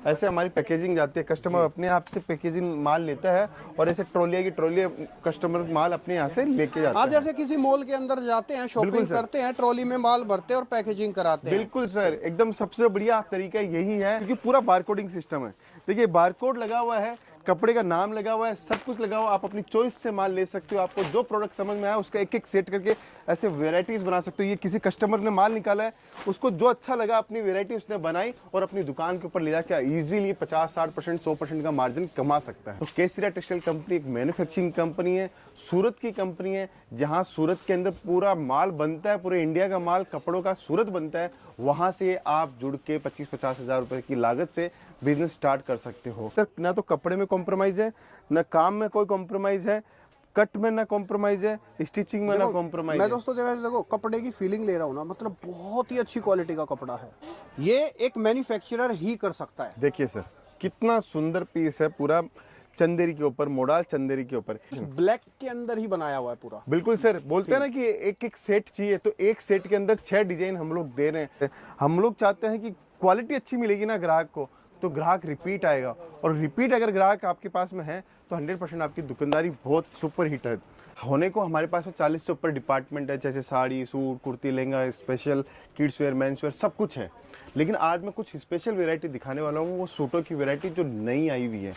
ऐसे हमारी पैकेजिंग जाती है, कस्टमर अपने आप से पैकेजिंग माल लेता है और ऐसे ट्रॉलिया की ट्रॉली कस्टमर माल अपने यहाँ से लेके जाता है। जैसे किसी मॉल के अंदर जाते हैं, शॉपिंग करते हैं, ट्रॉली में माल भरते हैं और पैकेजिंग कराते हैं। बिल्कुल सर, एकदम सबसे बढ़िया तरीका यही है क्योंकि पूरा बारकोडिंग सिस्टम है। देखिए बारकोड लगा हुआ है, कपड़े का नाम लगा हुआ है, सब कुछ लगा हुआ है। आप अपनी चॉइस से माल ले सकते हो। आपको जो प्रोडक्ट समझ में आया उसका एक एक सेट करके ऐसे वेराइटीज बना सकते हो। ये किसी कस्टमर ने माल निकाला है, उसको जो अच्छा लगा अपनी वेराइटी उसने बनाई और अपनी दुकान के ऊपर ले जाके इजीली 50-60% 100% का मार्जिन कमा सकता है। तो केसरिया टेक्सटाइल कंपनी एक मैन्युफैक्चरिंग कंपनी है, सूरत की कंपनी है, जहां सूरत के अंदर पूरा माल बनता है, पूरे इंडिया का माल कपड़ों का सूरत बनता है। वहां से आप जुड़ के 25-50 हजार रुपए की लागत से बिजनेस स्टार्ट कर सकते हो। सर ना तो कपड़े में कॉम्प्रोमाइज है, ना काम में कोई कॉम्प्रोमाइज है, कट में ना कॉम्प्रोमाइज है, स्टिचिंग में ना कॉम्प्रोमाइज है। मैं दोस्तों देखो कपड़े की फीलिंग ले रहा हूँ ना, मतलब बहुत ही अच्छी क्वालिटी का कपड़ा है। ये एक मैन्युफैक्चरर ही कर सकता है। देखिए सर कितना सुंदर पीस है, पूरा चंदेरी के ऊपर, मोडाल चंदेरी के ऊपर, ब्लैक के अंदर ही बनाया हुआ है पूरा। बिल्कुल सर। बोलते हैं ना कि एक एक सेट चाहिए, तो एक सेट के अंदर 6 डिजाइन हम लोग दे रहे हैं। हम लोग चाहते हैं कि क्वालिटी अच्छी मिलेगी ना ग्राहक को, तो ग्राहक रिपीट आएगा, और रिपीट अगर ग्राहक आपके पास में है तो 100% आपकी दुकानदारी बहुत सुपर हिट है होने को। हमारे पास में 40 से ऊपर डिपार्टमेंट है, जैसे sari, suit, kurti, lehenga, special kids where, men's wear, सब कुछ है। लेकिन आज मैं कुछ स्पेशल वेरायटी दिखाने वाला हूँ, वो सूटों की वेरायटी जो नई आई हुई है।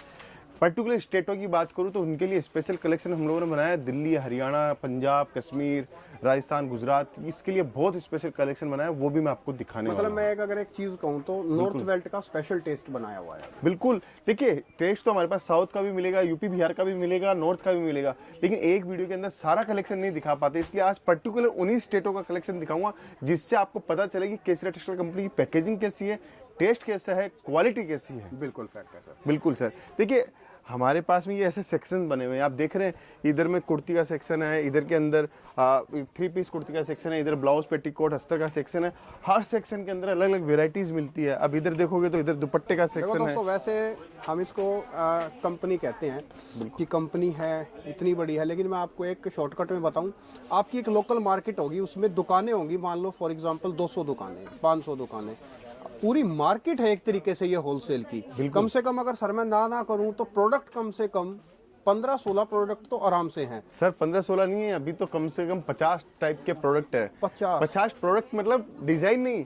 पर्टिकुलर स्टेटों की बात करूं तो उनके लिए स्पेशल कलेक्शन हम लोगों ने बनाया है। दिल्ली, हरियाणा, पंजाब, कश्मीर, राजस्थान, गुजरात, इसके लिए बहुत स्पेशल कलेक्शन बनाया है, वो भी मैं आपको दिखाने वाला हूं। मैं अगर एक चीज कहूँ तो नॉर्थ बेल्ट का स्पेशल टेस्ट बनाया हुआ है। बिल्कुल। देखिए टेस्ट तो हमारे पास साउथ का भी मिलेगा, यूपी बिहार का भी मिलेगा, नॉर्थ का भी मिलेगा, लेकिन एक वीडियो के अंदर सारा कलेक्शन नहीं दिखा पाते, इसलिए आज पर्टिकुलर उन्हीं स्टेटों का कलेक्शन दिखाऊंगा, जिससे आपको पता चले कि केसरिया टेक्सटाइल कंपनी की पैकेजिंग कैसी है, टेस्ट कैसा है, क्वालिटी कैसी है। बिल्कुल फैक्ट है सर। बिल्कुल सर। देखिए हमारे पास में ये ऐसे सेक्शन बने हुए हैं, आप देख रहे हैं, इधर में कुर्ती का सेक्शन है, इधर के अंदर 3 पीस कुर्ती का सेक्शन है, इधर ब्लाउज, पेटीकोट, अस्तर का सेक्शन है। हर सेक्शन के अंदर अलग अलग वेराइटीज मिलती है। अब इधर देखोगे तो इधर दुपट्टे का सेक्शन है। वैसे हम इसको कंपनी कहते हैं कि कंपनी है, इतनी बड़ी है, लेकिन मैं आपको एक शॉर्टकट में बताऊं, आपकी एक लोकल मार्केट होगी, उसमें दुकानें होंगी, मान लो फॉर एग्जांपल 200 दुकानें, 500 दुकानें, पूरी मार्केट है एक तरीके से ये होलसेल की। कम से कम अगर सर मैं ना करूं तो प्रोडक्ट कम से कम 15-16 प्रोडक्ट तो आराम से हैं। सर 15-16 नहीं है, अभी तो कम से कम 50 टाइप के प्रोडक्ट है। 50 प्रोडक्ट, मतलब डिजाइन नहीं।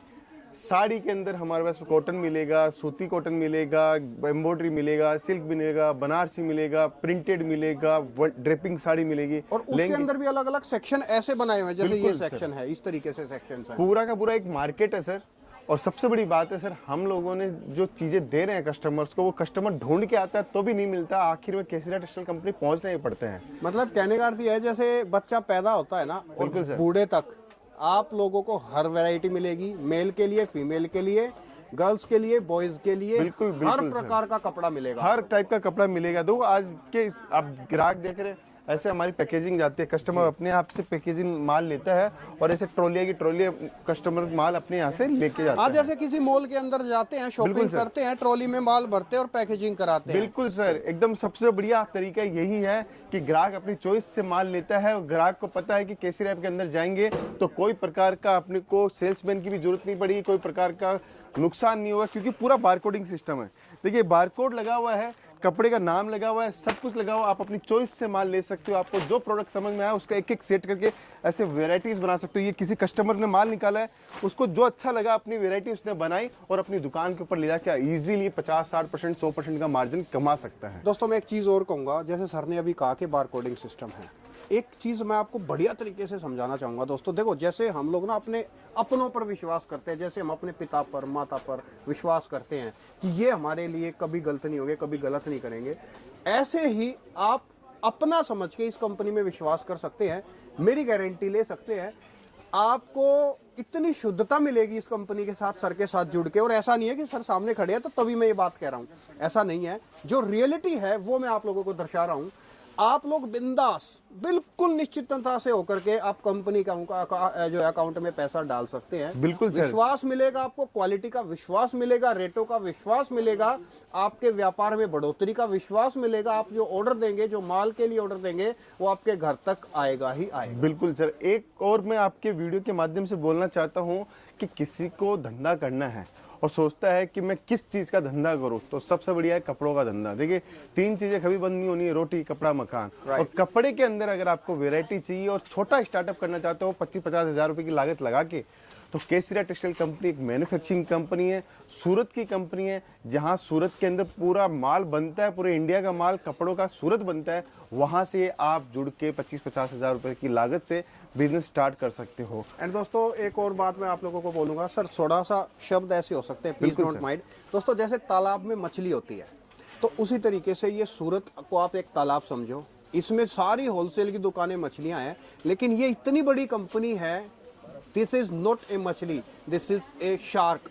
साड़ी के अंदर हमारे पास कॉटन मिलेगा, सूती कॉटन मिलेगा, एम्ब्रॉयडरी मिलेगा, सिल्क मिलेगा, बनारसी मिलेगा, प्रिंटेड मिलेगा, ड्रेपिंग साड़ी मिलेगी, और उसके अंदर भी अलग अलग सेक्शन ऐसे बनाए हुए हैं, जैसे ये सेक्शन है, इस तरीके से सेक्शन है। पूरा का पूरा एक मार्केट है सर। और सबसे बड़ी बात है सर, हम लोगों ने जो चीजें दे रहे हैं कस्टमर्स को, वो कस्टमर ढूंढ के आता है तो भी नहीं मिलता, आखिर में केसरिया टेक्सटाइल कंपनी पहुंचना ही पड़ते हैं। मतलब कहने का अर्थ है, जैसे बच्चा पैदा होता है ना, और बूढ़े तक आप लोगों को हर वैरायटी मिलेगी, मेल के लिए, फीमेल के लिए, गर्ल्स के लिए, बॉयज के लिए, बिल्कुल हर प्रकार का कपड़ा मिलेगा, हर टाइप का कपड़ा मिलेगा। दो आज के आप ग्राहक देख रहे हैं, ऐसे हमारी पैकेजिंग जाती है, कस्टमर अपने आप से पैकेजिंग माल लेता है और ऐसे ट्रॉलिया की ट्रॉली कस्टमर माल अपने यहाँ से लेके जाता है। जैसे किसी मॉल के अंदर जाते हैं, शॉपिंग करते हैं, ट्रॉली में माल भरते हैं और पैकेजिंग कराते हैं। बिल्कुल सर, एकदम सबसे बढ़िया तरीका यही है कि ग्राहक अपनी चॉइस से माल लेता है, और ग्राहक को पता है कि केसरिया ऐप के अंदर जाएंगे तो कोई प्रकार का अपने को सेल्समैन की भी जरूरत नहीं पड़ेगी, कोई प्रकार का नुकसान नहीं होगा, क्योंकि पूरा बारकोडिंग सिस्टम है। देखिए बारकोड लगा हुआ है, कपड़े का नाम लगा हुआ है, सब कुछ लगा हुआ है। आप अपनी चॉइस से माल ले सकते हो। आपको जो प्रोडक्ट समझ में आया उसका एक एक सेट करके ऐसे वेराइटीज बना सकते हो। ये किसी कस्टमर ने माल निकाला है, उसको जो अच्छा लगा अपनी वेराइटी उसने बनाई और अपनी दुकान के ऊपर ले जाके इजीली 50-60% 100% का मार्जिन कमा सकता है। दोस्तों मैं एक चीज और कहूंगा, जैसे सर ने अभी कहा कि बारकोडिंग सिस्टम है, एक चीज मैं आपको बढ़िया तरीके से समझाना चाहूंगा दोस्तों। देखो जैसे हम लोग ना अपने अपनों पर विश्वास करते हैं, जैसे हम अपने पिता पर, माता पर विश्वास करते हैं कि ये हमारे लिए कभी गलत नहीं होंगे, कभी गलत नहीं करेंगे, ऐसे ही आप अपना समझ के इस कंपनी में विश्वास कर सकते हैं। मेरी गारंटी ले सकते हैं, आपको इतनी शुद्धता मिलेगी इस कंपनी के साथ, सर के साथ जुड़ के। और ऐसा नहीं है कि सर सामने खड़े हैं तो तभी मैं ये बात कह रहा हूं, ऐसा नहीं है। जो रियलिटी है वो मैं आप लोगों को दर्शा रहा हूं। आप लोग बिंदास, बिल्कुल निश्चितता से होकर के आप कंपनी का जो अकाउंट में पैसा डाल सकते हैं। बिल्कुल सर। विश्वास मिलेगा आपको, क्वालिटी का विश्वास मिलेगा, रेटों का विश्वास मिलेगा, आपके व्यापार में बढ़ोतरी का विश्वास मिलेगा। आप जो ऑर्डर देंगे, जो माल के लिए ऑर्डर देंगे, वो आपके घर तक आएगा ही आएगा। बिल्कुल सर। एक और मैं आपके वीडियो के माध्यम से बोलना चाहता हूँ कि किसी को धंधा करना है और सोचता है कि मैं किस चीज का धंधा करूं, तो सबसे बढ़िया है कपड़ों का धंधा। देखिए 3 चीजें कभी बंद नहीं होनी है, रोटी, कपड़ा, मकान। और कपड़े के अंदर अगर आपको वैरायटी चाहिए और छोटा स्टार्टअप करना चाहते हो 25-50 हजार रुपए की लागत लगा के, तो केसरिया टेक्सटाइल कंपनी एक मैन्युफैक्चरिंग कंपनी है, सूरत की कंपनी है, जहां सूरत के अंदर पूरा माल बनता है, पूरे इंडिया का माल कपड़ों का सूरत बनता है। वहां से आप जुड़ के 25-50 हजार रुपए की लागत से बिजनेस स्टार्ट कर सकते हो। एंड दोस्तों एक और बात मैं आप लोगों को बोलूंगा सर, थोड़ा सा शब्द ऐसे हो सकते हैं, प्लीज नोट माइंड। दोस्तों जैसे तालाब में मछली होती है, तो उसी तरीके से ये सूरत को आप एक तालाब समझो, इसमें सारी होलसेल की दुकानें मछलियां हैं, लेकिन ये इतनी बड़ी कंपनी है, दिस इज नॉट ए मछली, दिस इज ए शार्क।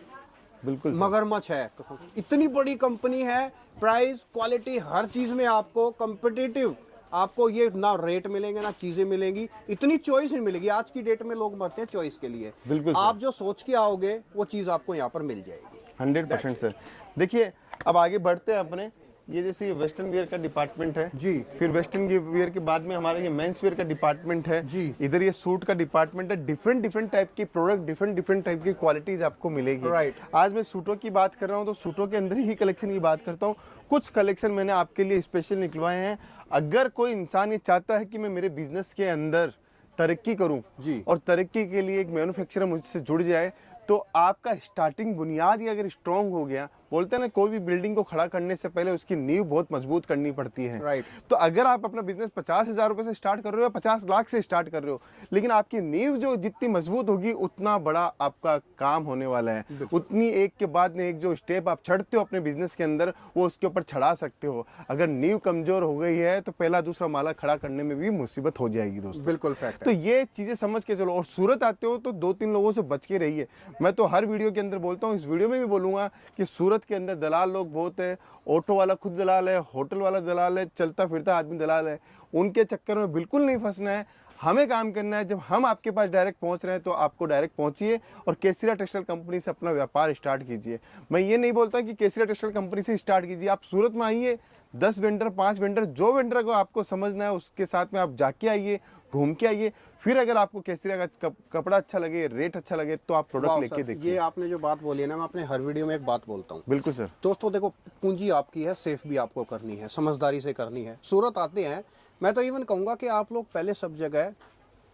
बिल्कुल मगरमच्छ है। इतनी बड़ी कंपनी है, प्राइस क्वालिटी हर चीज में आपको कॉम्पिटिटिव, आपको ये ना रेट मिलेंगे ना चीजें मिलेंगी, इतनी चॉइस नहीं मिलेगी। आज की डेट में लोग मरते हैं चॉइस के लिए, बिल्कुल आप जो सोच के आओगे वो चीज आपको यहाँ पर मिल जाएगी। 100% सर। देखिए अब आगे बढ़ते हैं अपने, ये जैसे वेस्टर्न वियर का डिपार्टमेंट है जी, फिर वेस्टर्न वियर के बाद में हमारा ये मेंस वियर का डिपार्टमेंट है जी, इधर ये सूट का डिपार्टमेंट है। डिफरेंट टाइप की प्रोडक्ट, डिफरेंट टाइप की क्वालिटीज आपको मिलेगी। राइट। आज मैं सूटों की बात कर रहा हूँ, तो सूटों के अंदर ही कलेक्शन की बात करता हूँ। कुछ कलेक्शन मैंने आपके लिए स्पेशल निकलवाए हैं। अगर कोई इंसान ये चाहता है कि मैं मेरे बिजनेस के अंदर तरक्की करूं जी, और तरक्की के लिए एक मैन्युफैक्चरर मुझसे जुड़ जाए, तो आपका स्टार्टिंग बुनियाद ही अगर स्ट्रांग हो गया, बोलते हैं ना कोई भी बिल्डिंग को खड़ा करने से पहले उसकी नींव बहुत मजबूत करनी पड़ती है। राइट। तो अगर आप अपना बिजनेस 50,000 रुपए से स्टार्ट कर रहे हो, 50 लाख से स्टार्ट कर रहे हो, लेकिन आपकी नींव जो जितनी मजबूत होगी उतना बड़ा आपका काम होने वाला है। उतनी एक के बाद में एक जो स्टेप आप चढ़ते हो अपने बिजनेस के अंदर, वो उसके ऊपर चढ़ा सकते हो। अगर नींव कमजोर हो गई है तो पहला दूसरा माला खड़ा करने में भी मुसीबत हो जाएगी दोस्तों। बिल्कुल फैक्ट तो ये चीजें समझ के चलो। और सूरत आते हो तो 2-3 लोगों से बच के रहिए। मैं तो हर वीडियो के अंदर बोलता हूँ, इस वीडियो में भी बोलूंगा कि सूरत के अंदर दलाल लोग बहुत है। ऑटो वाला खुद दलाल है, होटल वाला दलाल है, चलता फिरता आदमी दलाल है। उनके चक्कर में बिल्कुल नहीं फंसना है। हमें काम करना है। जब हम आपके पास डायरेक्ट पहुंच रहे हैं तो आपको डायरेक्ट पहुंचिए और केसरिया टेक्सटाइल कंपनी से अपना व्यापार स्टार्ट कीजिए। मैं ये नहीं बोलता कि केसरिया टेक्सटाइल कंपनी से स्टार्ट कीजिए। आप सूरत में आइए, 10 वेंडर 5 वेंडर, जो वेंडर को आपको समझना है उसके साथ में आप जाके आइए, घूम के आइए। फिर अगर आपको केसरिया का कपड़ा अच्छा लगे, रेट अच्छा लगे, तो आप प्रोडक्ट लेके देखिए। ये आपने जो बात बोली है ना, मैं अपने हर वीडियो में एक बात बोलता हूँ। बिल्कुल सर। दोस्तों देखो, पूंजी आपकी है, सेफ भी आपको करनी है, समझदारी से करनी है। सूरत आते हैं, मैं तो इवन कहूंगा कि आप लोग पहले सब जगह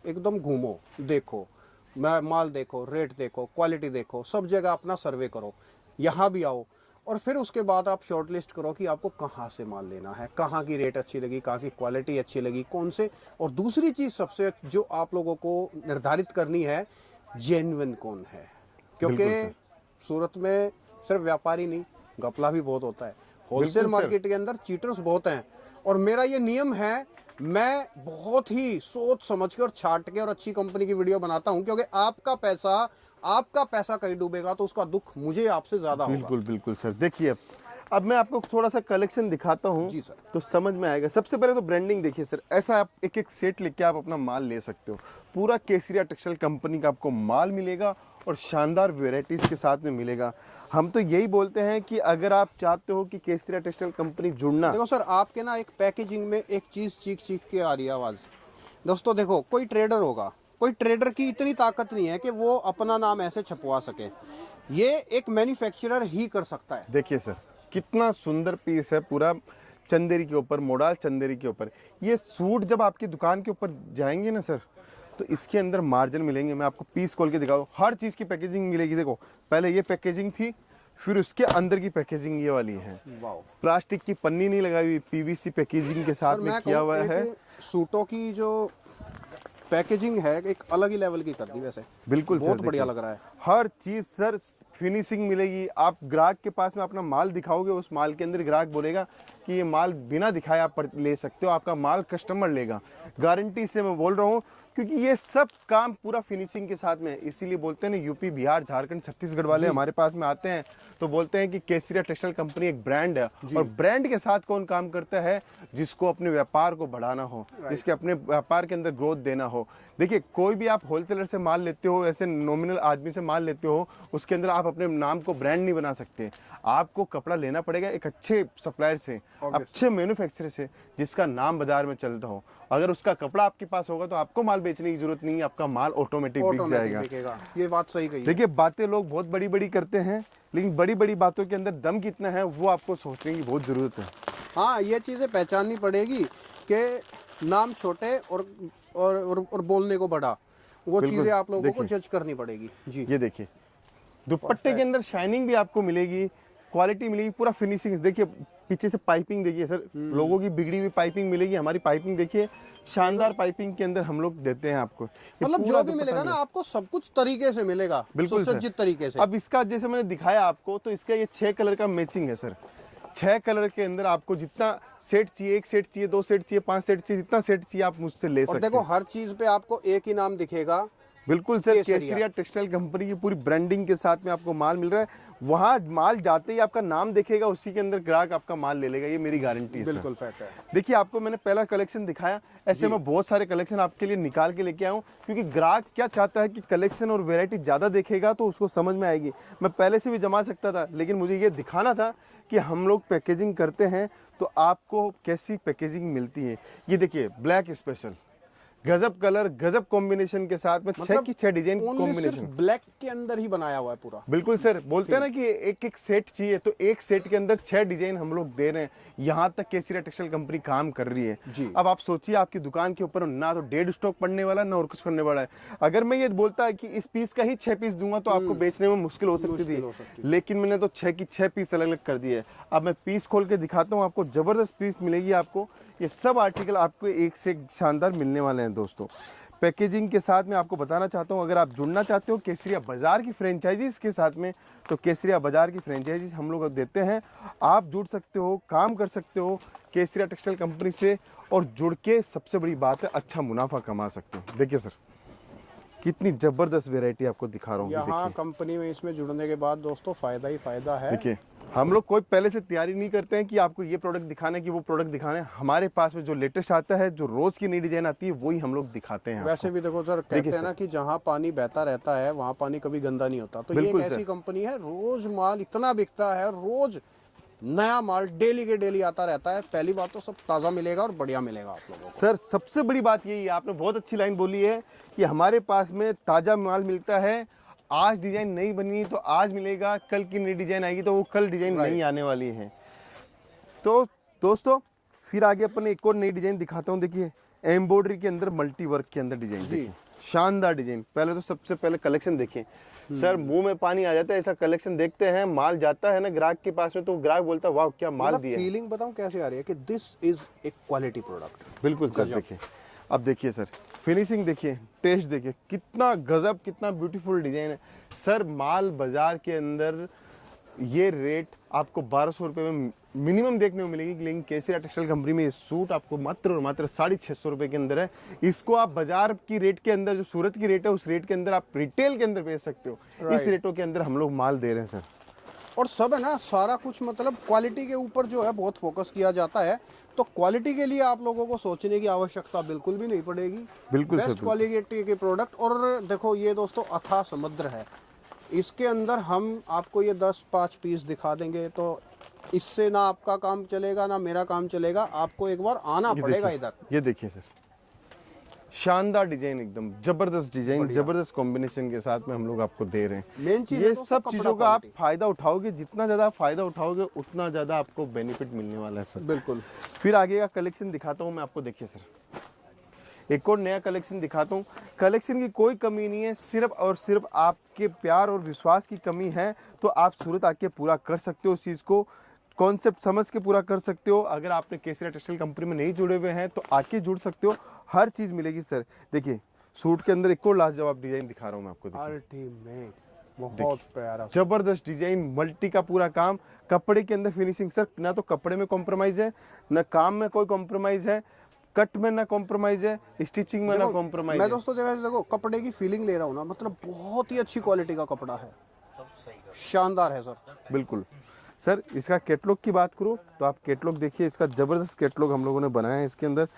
एकदम घूमो, देखो, माल देखो, रेट देखो, क्वालिटी देखो, सब जगह अपना सर्वे करो, यहाँ भी आओ, और फिर उसके बाद आप शॉर्ट लिस्ट करो कि आपको कहाँ से माल लेना है, कहाँ की रेट अच्छी लगी, कहाँ की क्वालिटी अच्छी लगी, कौन से। और दूसरी चीज़ सबसे जो आप लोगों को निर्धारित करनी है, जेन्युइन कौन है। क्योंकि सूरत में सिर्फ व्यापारी नहीं, घपला भी बहुत होता है। होलसेल मार्केट के अंदर चीटर्स बहुत हैं। और मेरा ये नियम है, मैं बहुत ही सोच समझ के और छाट के और अच्छी कंपनी की वीडियो बनाता हूं, क्योंकि आपका पैसा कहीं डूबेगा तो उसका दुख मुझे आपसे ज्यादा होगा। बिल्कुल बिल्कुल सर। देखिए अब मैं आपको थोड़ा सा कलेक्शन दिखाता हूँ जी सर। तो समझ में आएगा। सबसे पहले तो ब्रांडिंग देखिए सर, ऐसा आप एक एक सेट लेके आप अपना माल ले सकते हो। पूरा केसरिया टेक्सटाइल कंपनी का आपको माल मिलेगा और शानदार वेराइटीज के साथ में मिलेगा। हम तो यही बोलते हैं कि अगर आप चाहते हो कि केसरिया टेक्सटाइल कंपनी जुड़ना। देखो सर, आपके ना एक पैकेजिंग में एक चीज चीख के आ रही है आवाज। दोस्तों देखो, कोई ट्रेडर होगा, कोई ट्रेडर की इतनी ताकत नहीं है कि वो अपना नाम ऐसे छपवा सके। ये एक मैन्युफैक्चरर ही कर सकता है। देखिए सर कितना सुंदर पीस है, पूरा चंदेरी के ऊपर, मोडाल चंदेरी के ऊपर। ये सूट जब आपकी दुकान के ऊपर जाएंगे ना सर, तो इसके अंदर मार्जिन मिलेंगे। मैं आपको पीस खोल के दिखाऊं, हर चीज की पैकेजिंग मिलेगी। देखो पहले ये पैकेजिंग थी, फिर उसके अंदर की पैकेजिंग ये वाली है। प्लास्टिक की पन्नी नहीं लगाई हुई, पीवीसी पैकेजिंग के साथ में किया हुआ है। सूटों की जो पैकेजिंग है एक अलग ही लेवल की कर दी वैसे। बिल्कुल बहुत बढ़िया लग रहा है। हर चीज सर फिनिशिंग मिलेगी। आप ग्राहक के पास में अपना माल दिखाओगे, उस माल के अंदर ग्राहक बोलेगा कि ये माल बिना दिखाए आप ले सकते हो, आपका माल कस्टमर लेगा। गारंटी से मैं बोल रहा हूँ, क्योंकि ये सब काम पूरा फिनिशिंग के साथ में। इसीलिए बोलते हैं ना, यूपी, बिहार, झारखंड, छत्तीसगढ़ वाले हमारे पास में आते हैं तो बोलते हैं कि केसरिया टेक्सटाइल कंपनी एक ब्रांड है। और ब्रांड के साथ कौन काम करता है? जिसको अपने व्यापार को बढ़ाना हो, जिसके अपने व्यापार के अंदर ग्रोथ देना हो। देखिए कोई भी आप होलसेलर से माल लेते हो, हो, ऐसे नॉमिनल आदमी से माल लेते हो, उसके अंदर आप अपने नाम को ब्रांड नहीं बना सकते। आपको कपड़ा लेना पड़ेगा एक अच्छे सप्लायर से, अच्छे मैन्युफैक्चरर से, जिसका नाम बाजार में चलता हो। अगर उसका कपड़ा आपके पास होगा तो आपको माल बेचने की जरूरत नहीं है, आपका माल ऑटोमेटिक बिक जाएगा। ये बात सही कही। देखिए, बातें लोग बहुत बड़ी बड़ी करते हैं, लेकिन बड़ी बड़ी बातों के अंदर दम कितना है वो आपको सोचने की बहुत जरूरत है। हाँ, ये चीजें पहचाननी पड़ेगी कि नाम छोटे और बोलने को बड़ा, वो चीजें आप लोगों को जज करनी पड़ेगी जी। ये देखिए, दुपट्टे के अंदर शाइनिंग भी आपको मिलेगी, क्वालिटी मिलेगी, पूरा फिनिशिंग। देखिए पीछे से पाइपिंग देखिए सर, लोगों की बिगड़ी हुई पाइपिंग मिलेगी, हमारी पाइपिंग देखिए, शानदार पाइपिंग के अंदर हम लोग देते हैं आपको। मतलब जो भी मिलेगा ना आपको सब कुछ तरीके से मिलेगा, बिल्कुल सुसज्जित तरीके से। अब इसका जैसे मैंने दिखाया आपको, तो इसका ये 6 कलर का मैचिंग है सर। 6 कलर के अंदर आपको जितना सेट चाहिए, 1 सेट चाहिए, 2 सेट चाहिए, 5 सेट चाहिए, जितना सेट चाहिए आप मुझसे ले सकते हैं। देखो हर चीज पे आपको एक ही नाम दिखेगा। बिल्कुल सर, केसरिया टेक्सटाइल कंपनी की पूरी ब्रांडिंग के साथ में आपको माल मिल रहा है। वहाँ माल जाते ही आपका नाम देखेगा, उसी के अंदर ग्राहक आपका माल ले लेगा, ये मेरी गारंटी है। बिल्कुल फैक्ट है। देखिए, आपको मैंने पहला कलेक्शन दिखाया, ऐसे मैं बहुत सारे कलेक्शन आपके लिए निकाल के लेके आया हूँ, क्योंकि ग्राहक क्या चाहता है कि कलेक्शन और वैरायटी ज्यादा देखेगा तो उसको समझ में आएगी। मैं पहले से भी जमा सकता था, लेकिन मुझे ये दिखाना था कि हम लोग पैकेजिंग करते हैं तो आपको कैसी पैकेजिंग मिलती है। ये देखिए, ब्लैक स्पेशल, गजब कलर, गजब कॉम्बिनेशन के साथ में 6 की 6 डिजाइन कॉम्बिनेशन, ब्लैक के अंदर ही बनाया हुआ है पूरा। बिल्कुल सर, बोलते हैं ना कि एक एक सेट चाहिए, तो एक सेट के अंदर 6 डिजाइन हम लोग दे रहे हैं। यहाँ तक केसरिया टेक्सटाइल कंपनी काम कर रही है जी। अब आप सोचिए, आपकी दुकान के ऊपर ना तो डेढ़ स्टॉक पड़ने वाला, ना और कुछ पड़ने वाला है। अगर मैं ये बोलता कि इस पीस का ही 6 पीस दूंगा तो आपको बेचने में मुश्किल हो सकती थी, लेकिन मैंने तो 6 की 6 पीस अलग अलग कर दिए। अब मैं पीस खोल के दिखाता हूँ आपको, जबरदस्त पीस मिलेगी आपको। ये सब आर्टिकल आपको एक से एक शानदार मिलने वाले हैं दोस्तों। पैकेजिंग के साथ में आपको बताना चाहता हूं, अगर आप जुड़ना चाहते हो केसरिया बाजार की फ्रेंचाइजीज के साथ में, तो केसरिया बाजार की फ्रेंचाइजीज हम लोग देते हैं। आप जुड़ सकते हो, काम कर सकते हो केसरिया टेक्सटाइल कंपनी से, और जुड़ के सबसे बड़ी बात है अच्छा मुनाफा कमा सकते हो। देखिए सर, कितनी जबरदस्त वैरायटी आपको दिखा रहा हूँ। यहाँ कंपनी में इसमें जुड़ने के बाद दोस्तों फायदा ही फायदा है। देखिए, हम लोग कोई पहले से तैयारी नहीं करते हैं कि आपको ये प्रोडक्ट दिखाना है कि वो प्रोडक्ट दिखाना है। हमारे पास में जो लेटेस्ट आता है, जो रोज की नई डिजाइन आती है, वही हम लोग दिखाते हैं। वैसे भी देखो सर, कहते हैं ना कि जहाँ पानी बहता रहता है वहाँ पानी कभी गंदा नहीं होता। तो ये एक ऐसी कंपनी है, रोज माल इतना बिकता है, रोज नया माल डेली के डेली आता रहता है। पहली बात तो सब ताज़ा मिलेगा और बढ़िया मिलेगा आप लोगों को। सर सबसे बड़ी बात यही है, आपने बहुत अच्छी लाइन बोली है कि हमारे पास में ताज़ा माल मिलता है। आज डिजाइन नहीं बनी तो आज मिलेगा, कल की नई डिजाइन आएगी तो वो कल डिजाइन नहीं आने वाली है। तो दोस्तों, फिर आगे अपन एक और नई डिजाइन दिखाता हूँ। देखिए, एम्ब्रॉयडरी के अंदर मल्टी वर्क के अंदर डिजाइन, देखिए शानदार डिजाइन। पहले तो सबसे पहले कलेक्शन देखिए सर, मुंह में पानी आ जाता है ऐसा कलेक्शन देखते हैं। माल जाता है ना ग्राहक के पास में, तो ग्राहक बोलता है वाह क्या माल दिया। फीलिंग बताऊं कैसे आ रही है कि this is a quality product. बिल्कुल सर। देखिए, अब देखिए सर, फिनिशिंग देखिए, टेस्ट देखिए, कितना गजब, कितना ब्यूटीफुल डिजाइन है सर। माल बाजार के अंदर ये रेट आपको 1200 रुपये में मिनिमम देखने को मिलेगी, लेकिन केसरिया टेक्सटाइल कंपनी में ये सूट आपको मात्र और मात्र 650 रुपये के अंदर है। इसको आप बाजार की रेट के अंदर, जो सूरत की रेट है उस रेट के अंदर आप रिटेल के अंदर बेच सकते हो। इस रेटों के अंदर हम लोग माल दे रहे हैं सर। और सब है ना, सारा कुछ मतलब क्वालिटी के ऊपर जो है बहुत फोकस किया जाता है। तो क्वालिटी के लिए आप लोगों को सोचने की आवश्यकता बिल्कुल भी नहीं पड़ेगी। बिल्कुल बेस्ट क्वालिटी के प्रोडक्ट। और देखो ये दोस्तों अथाह समुद्र है, इसके अंदर हम आपको ये 10-5 पीस दिखा देंगे तो इससे ना आपका काम चलेगा ना मेरा काम चलेगा। आपको एक बार आना पड़ेगा इधर। ये देखिए सर, शानदार डिजाइन, एकदम जबरदस्त डिजाइन, जबरदस्त कॉम्बिनेशन के साथ में हम लोग आपको दे रहे हैं। मेन चीज ये सब चीजों का आप फायदा उठाओगे, जितना ज्यादा फायदा उठाओगे उतना ज्यादा आपको बेनिफिट मिलने वाला है सर। बिल्कुल। फिर आगे का कलेक्शन दिखाता हूँ मैं आपको। देखिए सर, एक और नया कलेक्शन दिखाता हूँ। कलेक्शन की कोई कमी नहीं है, सिर्फ और सिर्फ आपके प्यार और विश्वास की कमी है। तो आप सूरत आके पूरा कर सकते हो, उस चीज को कॉन्सेप्ट समझ के पूरा कर सकते हो। अगर आपने केसरिया टेक्सटाइल कंपनी में नहीं जुड़े हुए हैं तो आके जुड़ सकते हो, हर चीज मिलेगी सर। देखिए, सूट के अंदर एक और लाजवाब डिजाइन दिखा रहा हूँ मैं आपको। अल्टीमेट, बहुत प्यारा, जबरदस्त डिजाइन, मल्टी का पूरा काम, कपड़े के अंदर फिनिशिंग सर, ना तो कपड़े में कॉम्प्रोमाइज है, ना काम में कोई कॉम्प्रोमाइज है, कट में ना कॉम्प्रोमाइज है, स्टिचिंग में ना कॉम्प्रोमाइज है। मैं दोस्तों देखो कपड़े की फीलिंग ले रहा हूँ ना, मतलब बहुत ही अच्छी क्वालिटी का कपड़ा है, शानदार है सर। बिल्कुल सर। इसका कैटलॉग की बात करूं तो आप कैटलॉग देखिए, इसका जबरदस्त कैटलॉग हम लोगों ने बनाया है। इसके अंदर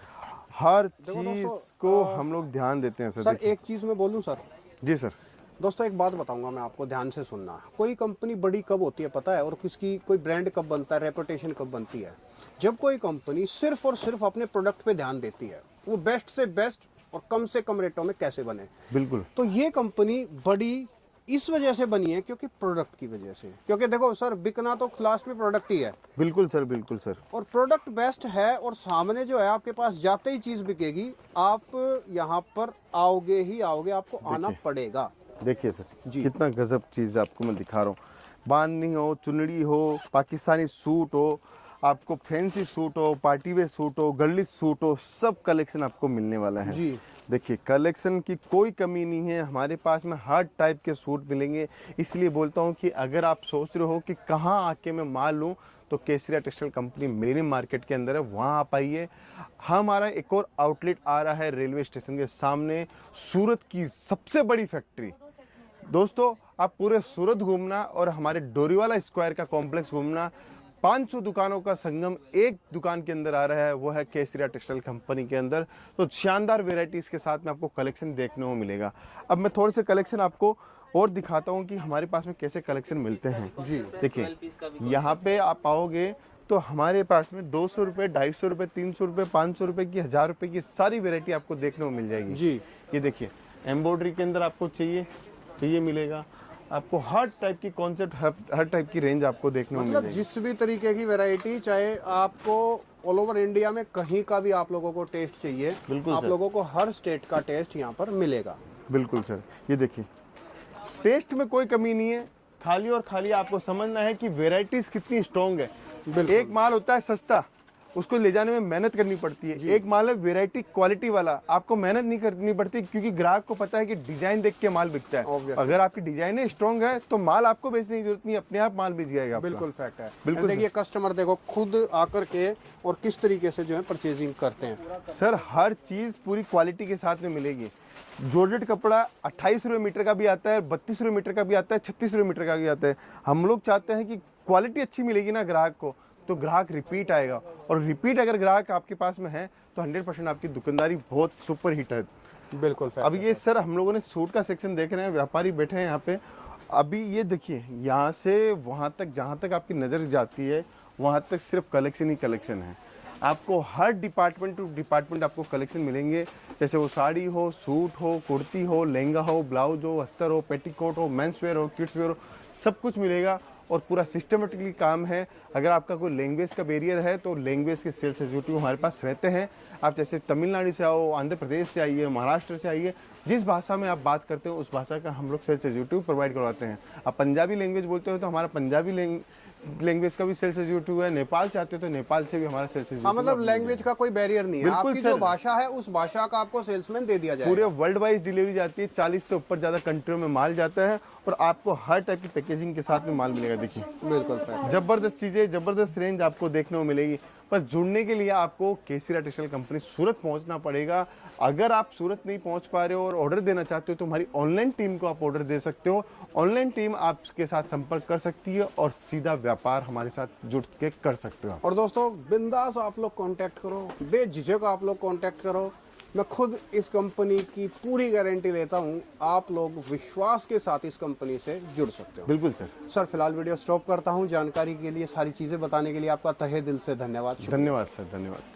हर चीज को हम लोग ध्यान देते हैं सर। सर एक चीज मैं बोलूं सर, जी सर, दोस्तों एक बात बताऊंगा मैं आपको, ध्यान से सुनना। कोई कंपनी बड़ी कब होती है पता है, और किसकी कोई ब्रांड कब बनता है, रेपुटेशन कब बनती है? जब कोई कंपनी सिर्फ और सिर्फ अपने प्रोडक्ट पे ध्यान देती है, वो बेस्ट से बेस्ट और कम से कम रेटों में कैसे बने। बिल्कुल। तो ये कंपनी बड़ी इस वजह से बनी है, क्योंकि प्रोडक्ट की वजह से। क्योंकि देखो सर, बिकना तो लास्ट में प्रोडक्ट ही है। बिल्कुल सर, बिल्कुल सर। और प्रोडक्ट बेस्ट है और सामने जो है आपके पास जाते ही चीज बिकेगी, आप यहाँ पर आओगे ही आओगे, आपको आना पड़ेगा। देखिए सर जी। कितना गजब चीज आपको मैं दिखा रहा हूँ। बांधनी हो, चुनड़ी हो, पाकिस्तानी सूट हो, आपको फैंसी सूट हो, पार्टी वेयर सूट हो, गर्लिश सूट हो, सब कलेक्शन आपको मिलने वाला है। जी। देखिए कलेक्शन की कोई कमी नहीं है, हमारे पास में हर टाइप के सूट मिलेंगे। इसलिए बोलता हूँ कि अगर आप सोच रहे हो कि कहाँ आके मैं माल लूँ, तो केसरिया टेक्सटाइल कंपनी मिलेनियम मार्केट के अंदर है, वहाँ आप आइए। हमारा एक और आउटलेट आ रहा है रेलवे स्टेशन के सामने, सूरत की सबसे बड़ी फैक्ट्री। दोस्तों आप पूरे सूरत घूमना और हमारे डोरीवाला स्क्वायर का कॉम्प्लेक्स घूमना, 500 दुकानों का संगम एक दुकान के अंदर आ रहा है, वो है केसरिया टेक्सटाइल कंपनी के अंदर। तो शानदार वेराइटीज के साथ में आपको कलेक्शन देखने को मिलेगा। अब मैं थोड़े से कलेक्शन आपको और दिखाता हूँ कि हमारे पास में कैसे कलेक्शन मिलते हैं। जी। देखिए यहाँ पे आप आओगे तो हमारे पास में 200 रुपये, 250 रुपये, 300 रुपये, 500 रुपये की, 1000 रुपये की सारी वेरायटी आपको देखने को मिल जाएगी। जी। ये देखिए एम्ब्रॉयडरी के अंदर आपको चाहिए तो ये मिलेगा आपको। हर टाइप की कॉन्सेप्ट, हर टाइप की रेंज आपको देखने को मतलब मिलेगी। जिस भी तरीके की वैरायटी, चाहे आपको ऑल ओवर इंडिया में कहीं का भी आप लोगों को टेस्ट चाहिए, बिल्कुल आप सर। लोगों को हर स्टेट का टेस्ट यहाँ पर मिलेगा। बिल्कुल सर। ये देखिए टेस्ट में कोई कमी नहीं है, खाली और खाली आपको समझना है कि वेराइटीज कितनी स्ट्रॉन्ग है। एक माल होता है सस्ता, उसको ले जाने में मेहनत करनी पड़ती है। एक माल है वेराइटी क्वालिटी वाला, आपको मेहनत नहीं करनी पड़ती, क्योंकि ग्राहक को पता है कि डिजाइन देख के माल बिकता है। Obviously। अगर आपकी डिजाइन स्ट्रॉन्ग है तो माल आपको बेचने की जरूरत नहीं, अपने आप माल बिक जाएगा आपका। बिल्कुल फैक्ट है। बिल्कुल देखिए कस्टमर देखो खुद आकर के और किस तरीके से जो है परचेजिंग करते हैं। सर हर चीज पूरी क्वालिटी के साथ में मिलेगी। जॉर्जेट कपड़ा 28 रुपये मीटर का भी आता है, 32 रुपये मीटर का भी आता है, 36 रुपये मीटर का भी आता है। हम लोग चाहते हैं कि क्वालिटी अच्छी मिलेगी ना ग्राहक को, तो ग्राहक रिपीट आएगा। और रिपीट अगर ग्राहक आपके पास में है तो 100% आपकी दुकानदारी बहुत सुपर हिट है। बिल्कुल अब ये सर हम लोगों ने सूट का सेक्शन देख रहे हैं, व्यापारी बैठे हैं यहाँ पे। अभी ये देखिए यहाँ से वहाँ तक, जहाँ तक आपकी नज़र जाती है वहाँ तक सिर्फ कलेक्शन ही कलेक्शन है। आपको हर डिपार्टमेंट टू डिपार्टमेंट आपको कलेक्शन मिलेंगे, जैसे वो साड़ी हो, सूट हो, कुर्ती हो, लहंगा हो, ब्लाउज हो, अस्तर हो, पेटीकोट हो, मेंस वेयर हो, किड्स वेयर हो, सब कुछ मिलेगा। और पूरा सिस्टमेटिकली काम है। अगर आपका कोई लैंग्वेज का बैरियर है तो लैंग्वेज के सेल्स एग्जीक्यूटिव हमारे पास रहते हैं। आप जैसे तमिलनाडु से आओ, आंध्र प्रदेश से आइए, महाराष्ट्र से आइए, जिस भाषा में आप बात करते हो उस भाषा का हम लोग सेल्स एग्जीक्यूटिव प्रोवाइड करवाते हैं। आप पंजाबी लैंग्वेज बोलते हो तो हमारा पंजाबी लैंग्वेज का भी सेल्स एग्जीक्यूटिव है। नेपाल से आते हो तो नेपाल से भी हमारा सेल्स एग्जीक्यूटिव। हाँ, मतलब लैंग्वेज का कोई बैरियर नहीं है। बिल्कुल आपकी सर। जो भाषा है उस भाषा का आपको सेल्समैन दे दिया जाएगा। पूरे वर्ल्ड वाइज डिलीवरी जाती है, 40 से ऊपर ज्यादा कंट्रियों में माल जाता है और आपको हर टाइप की पैकेजिंग के साथ में माल मिलेगा। देखिए बिल्कुल सर। जबरदस्त चीजें, जबरदस्त रेंज आपको देखने को मिलेगी। बस जुड़ने के लिए आपको केसरिया टेक्सटाइल कंपनी सूरत पहुंचना पड़ेगा। अगर आप सूरत नहीं पहुंच पा रहे हो और ऑर्डर देना चाहते हो तो हमारी ऑनलाइन टीम को आप ऑर्डर दे सकते हो। ऑनलाइन टीम आपके साथ संपर्क कर सकती है और सीधा व्यापार हमारे साथ जुड़ के कर सकते हो। और दोस्तों बिंदास आप लोग कांटेक्ट करो, बेझिझक आप लोग कांटेक्ट करो। मैं खुद इस कंपनी की पूरी गारंटी लेता हूं, आप लोग विश्वास के साथ इस कंपनी से जुड़ सकते हो। बिल्कुल सर। सर फिलहाल वीडियो स्टॉप करता हूं। जानकारी के लिए, सारी चीजें बताने के लिए आपका तहे दिल से धन्यवाद। धन्यवाद सर, धन्यवाद।